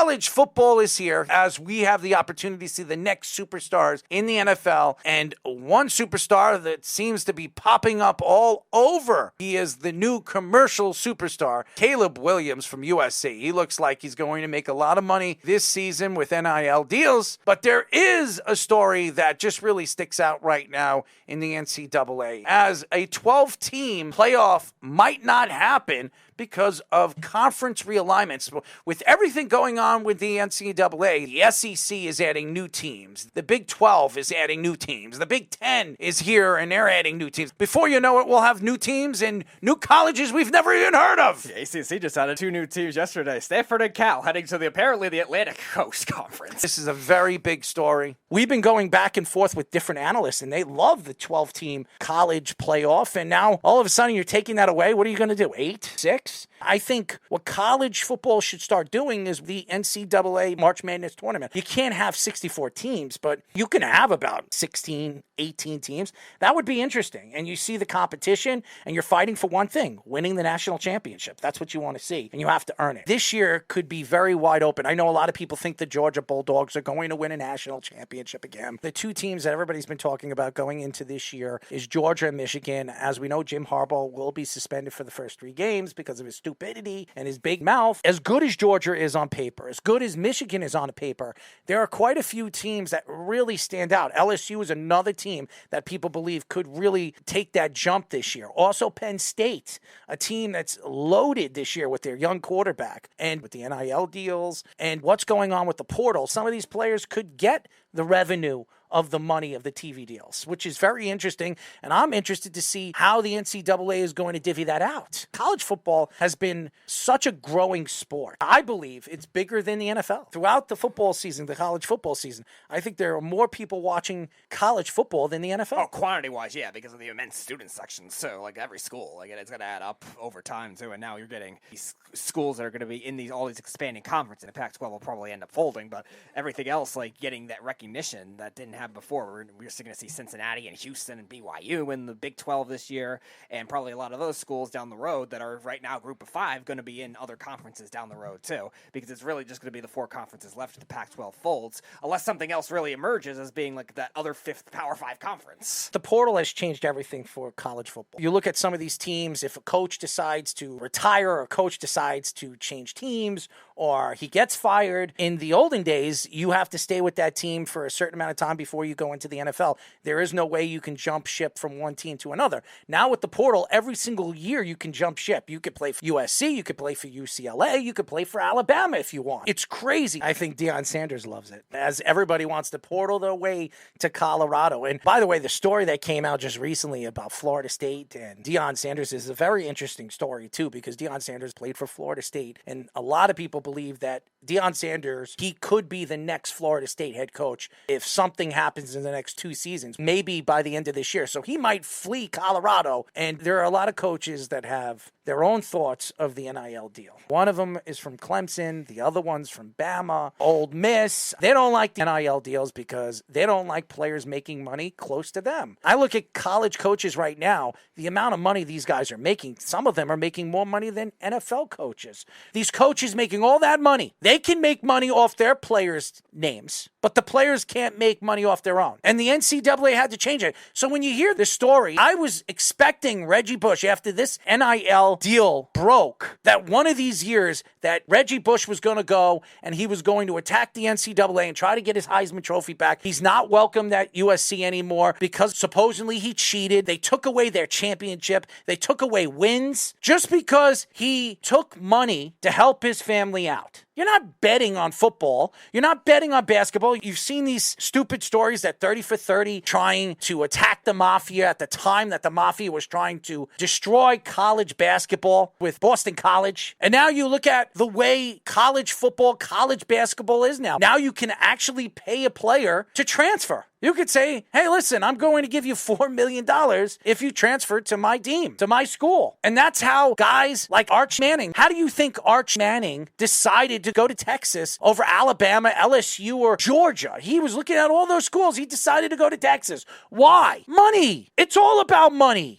College football is here as we have the opportunity to see the next superstars in the NFL, and one superstar that seems to be popping up all over. He is the new commercial superstar, Caleb Williams from USC. He looks like he's going to make a lot of money this season with NIL deals, but there is a story that just really sticks out right now in the NCAA, as a 12-team playoff might not happen because of conference realignments. With everything going on with the NCAA, the SEC is adding new teams. The Big 12 is adding new teams. The Big 10 is here, and they're adding new teams. Before you know it, we'll have new teams and new colleges we've never even heard of. The ACC just added 2 new teams yesterday. Stanford and Cal heading to apparently the Atlantic Coast Conference. This is a very big story. We've been going back and forth with different analysts, and they love the 12-team college playoff, and now all of a sudden you're taking that away. What are you going to do, 8, 6? I think what college football should start doing is the NCAA March Madness tournament. You can't have 64 teams, but you can have about 16, 18 teams. That would be interesting. And you see the competition, and you're fighting for one thing, winning the national championship. That's what you want to see, and you have to earn it. This year could be very wide open. I know a lot of people think the Georgia Bulldogs are going to win a national championship again. The 2 teams that everybody's been talking about going into this year is Georgia and Michigan. As we know, Jim Harbaugh will be suspended for the first 3 games because of his stupidity and his big mouth. As good as Georgia is on paper, as good as Michigan is on paper, there are quite a few teams that really stand out. LSU is another team that people believe could really take that jump this year. Also, Penn State, a team that's loaded this year with their young quarterback and with the NIL deals and what's going on with the portal. Some of these players could get the revenue of the money of the TV deals, which is very interesting. And I'm interested to see how the NCAA is going to divvy that out. College football has been such a growing sport. I believe it's bigger than the NFL. Throughout the football season, the college football season, I think there are more people watching college football than the NFL. Oh, quantity-wise, yeah, because of the immense student sections. So, like, every school, like, it's going to add up over time, too. And now you're getting these schools that are going to be in all these expanding conferences. And the Pac-12 will probably end up folding, but everything else, like, getting that recognition that didn't have before. We're still going to see Cincinnati and Houston and BYU in the Big 12 this year, and probably a lot of those schools down the road that are right now Group of 5 going to be in other conferences down the road too, because it's really just going to be the 4 conferences left if the Pac-12 folds, unless something else really emerges as being like that other 5th Power 5 conference. The portal has changed everything for college football. You look at some of these teams, if a coach decides to retire or a coach decides to change teams or he gets fired, in the olden days, you have to stay with that team for a certain amount of time before you go into the NFL. There is no way you can jump ship from one team to another. Now with the portal, every single year you can jump ship. You could play for USC, you could play for UCLA, you could play for Alabama if you want. It's crazy. I think Deion Sanders loves it, as everybody wants to portal their way to Colorado. And by the way, the story that came out just recently about Florida State and Deion Sanders is a very interesting story too, because Deion Sanders played for Florida State, and a lot of people believe that Deion Sanders, he could be the next Florida State head coach if something happens in the next 2 seasons, maybe by the end of this year. So he might flee Colorado, and there are a lot of coaches that have their own thoughts of the NIL deal. One of them is from Clemson, the other one's from Bama, Ole Miss. They don't like the NIL deals because they don't like players making money close to them. I look at college coaches right now, the amount of money these guys are making, some of them are making more money than NFL coaches. These coaches making all that money, they can make money off their players' names, but the players can't make money off their own. And the NCAA had to change it. So when you hear this story, I was expecting Reggie Bush, after this NIL deal broke, that one of these years that Reggie Bush was going to go and he was going to attack the NCAA and try to get his Heisman Trophy back. He's not welcomed at USC anymore because supposedly he cheated. They took away their championship. They took away wins just because he took money to help his family out. You're not betting on football. You're not betting on basketball. You've seen these stupid stories that 30 for 30 trying to attack the Mafia at the time that the Mafia was trying to destroy college basketball with Boston College. And now you look at the way college football, college basketball is now. Now you can actually pay a player to transfer. You could say, hey, listen, I'm going to give you $4 million if you transfer to my team, to my school. And that's how guys like Arch Manning, how do you think Arch Manning decided to go to Texas over Alabama, LSU, or Georgia? He was looking at all those schools. He decided to go to Texas. Why? Money. It's all about money.